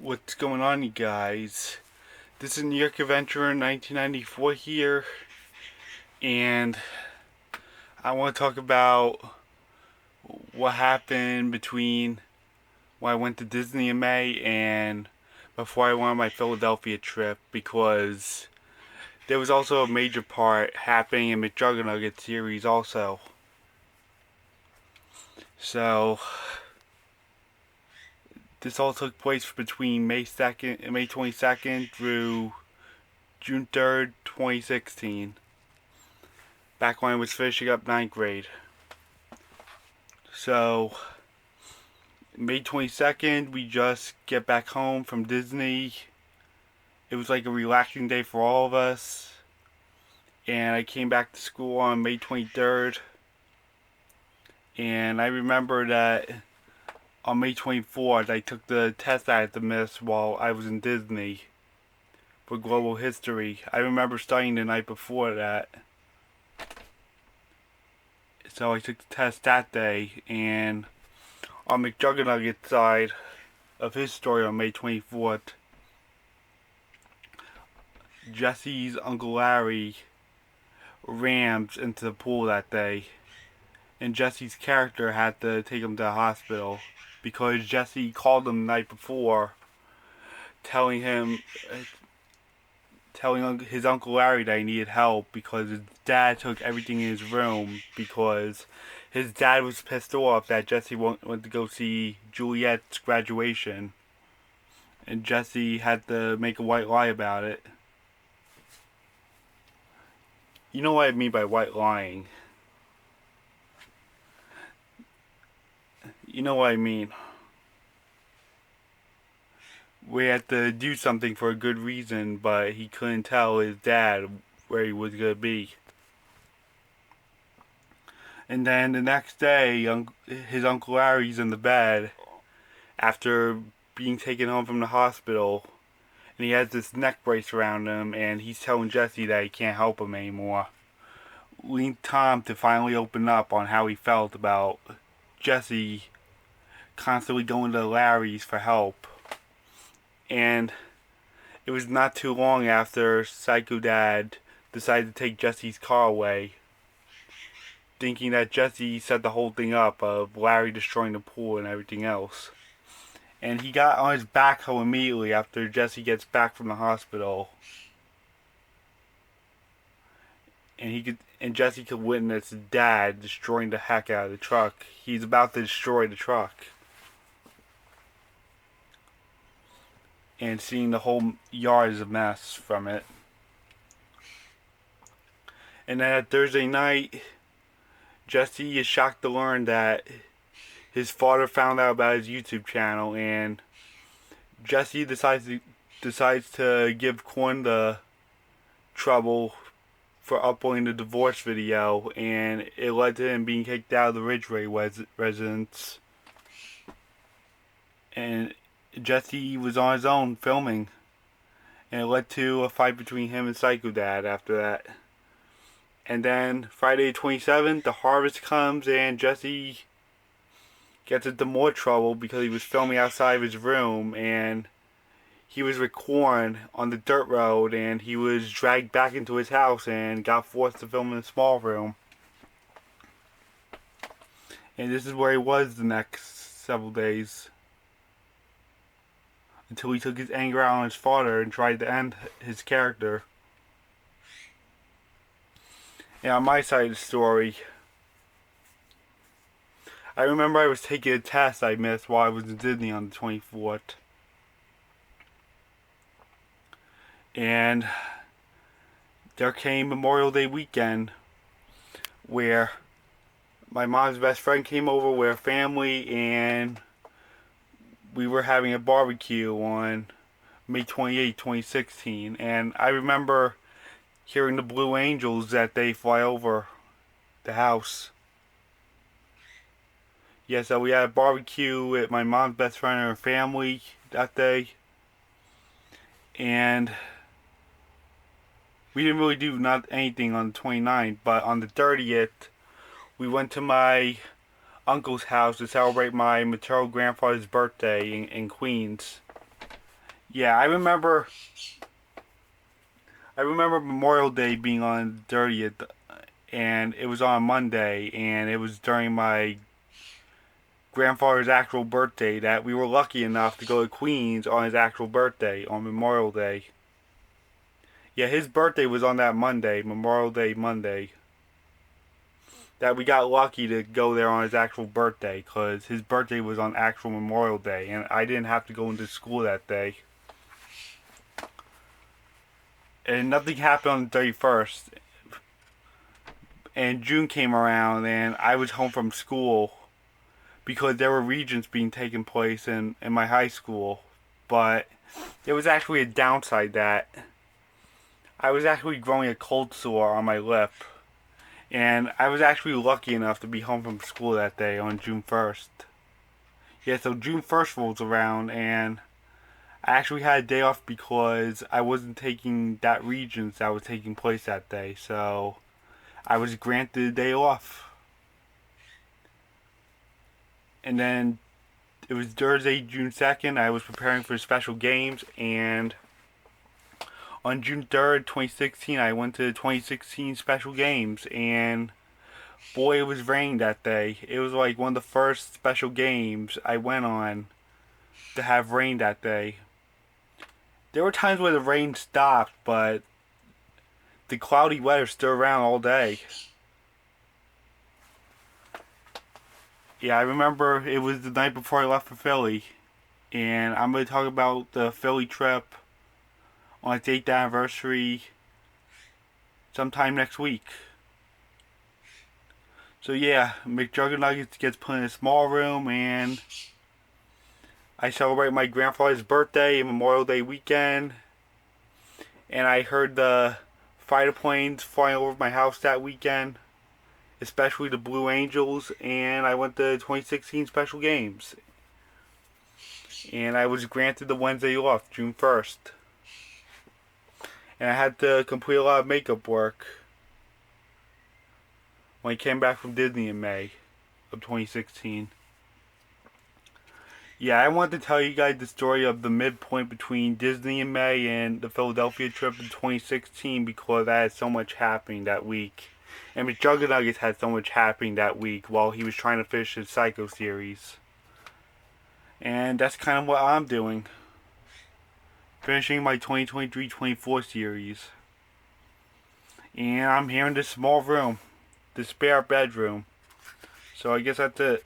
What's going on, you guys? This is New York Adventurer 1994 here, and I want to talk about what happened between when I went to Disney in May and before I went on my Philadelphia trip, because there was also a major part happening in McJuggernuggets series also. So, this all took place between May 2nd and May 22nd through June 3rd, 2016. Back when I was finishing up 9th grade. So, May 22nd, we just get back home from Disney. It was like a relaxing day for all of us. And I came back to school on May 23rd. And I remember that on May 24th, I took the test I had to miss while I was in Disney for global history. I remember studying the night before that. So I took the test that day, and on McJuggernuggets' side of his story on May 24th, Jesse's Uncle Larry rams into the pool that day, and Jesse's character had to take him to the hospital because Jesse called him the night before, telling his Uncle Larry that he needed help because his dad took everything in his room because his dad was pissed off that Jesse went to go see Juliet's graduation, and Jesse had to make a white lie about it. You know what I mean by white lying. You know what I mean. We had to do something for a good reason, but he couldn't tell his dad where he was going to be. And then the next day, his Uncle Larry's in the bed after being taken home from the hospital, and he has this neck brace around him, and he's telling Jesse that he can't help him anymore. Leading Tom to finally open up on how he felt about Jesse constantly going to Larry's for help. And it was not too long after Psycho Dad decided to take Jesse's car away, thinking that Jesse set the whole thing up of Larry destroying the pool and everything else. And he got on his backhoe immediately after Jesse gets back from the hospital. And Jesse could witness his dad destroying the heck out of the truck. He's about to destroy the truck. And seeing the whole yard is a mess from it. And then at Thursday night, Jesse is shocked to learn that his father found out about his YouTube channel, and Jesse decides to give Quan the trouble for uploading the divorce video, and it led to him being kicked out of the Ridgeway residence. And Jesse was on his own filming, and it led to a fight between him and Psycho Dad after that. And then Friday the 27th, the harvest comes, and Jesse gets into more trouble because he was filming outside of his room, and he was with corn on the dirt road, and he was dragged back into his house and got forced to film in a small room. And this is where he was the next several days, until he took his anger out on his father and tried to end his character. And on my side of the story, I remember I was taking a test I missed while I was in Disney on the 24th. And there came Memorial Day weekend, where my mom's best friend came over with her family, and we were having a barbecue on May 28, 2016. And I remember hearing the Blue Angels that day fly over the house. Yeah, so we had a barbecue with my mom's best friend and her family that day. And we didn't really do not anything on the 29th, but on the 30th, we went to my uncle's house to celebrate my maternal grandfather's birthday in Queens. Yeah, I remember Memorial Day being on 30th, and it was on Monday, and it was during my grandfather's actual birthday that we were lucky enough to go to Queens on his actual birthday, on Memorial Day. Yeah, his birthday was on that Monday, Memorial Day Monday. That we got lucky to go there on his actual birthday, because his birthday was on actual Memorial Day, and I didn't have to go into school that day. And nothing happened on the 31st. And June came around, and I was home from school because there were regents being taken place in my high school. But there was actually a downside that I was actually growing a cold sore on my lip. And I was actually lucky enough to be home from school that day on June 1st. Yeah, so June 1st rolls around, and I actually had a day off because I wasn't taking that regents that was taking place that day. So I was granted a day off. And then it was Thursday, June 2nd. I was preparing for special games, and on June 3rd, 2016, I went to the 2016 special games, and boy, it was raining that day. It was like one of the first special games I went on to have rain that day. There were times where the rain stopped, but the cloudy weather still around all day. Yeah, I remember it was the night before I left for Philly, and I'm going to talk about the Philly trip on its 8th anniversary sometime next week. So yeah, McJuggernuggets gets put in a small room, and I celebrate my grandfather's birthday and Memorial Day weekend. And I heard the fighter planes flying over my house that weekend, especially the Blue Angels, and I went to 2016 special games. And I was granted the Wednesday off, June 1st. And I had to complete a lot of makeup work when I came back from Disney in May of 2016. Yeah, I wanted to tell you guys the story of the midpoint between Disney in May and the Philadelphia trip in 2016 because I had so much happening that week. And McJuggernuggets had so much happening that week while he was trying to finish his Psycho series. And that's kind of what I'm doing. Finishing my 2023-24 series. And I'm here in this small room. The spare bedroom. So I guess that's it.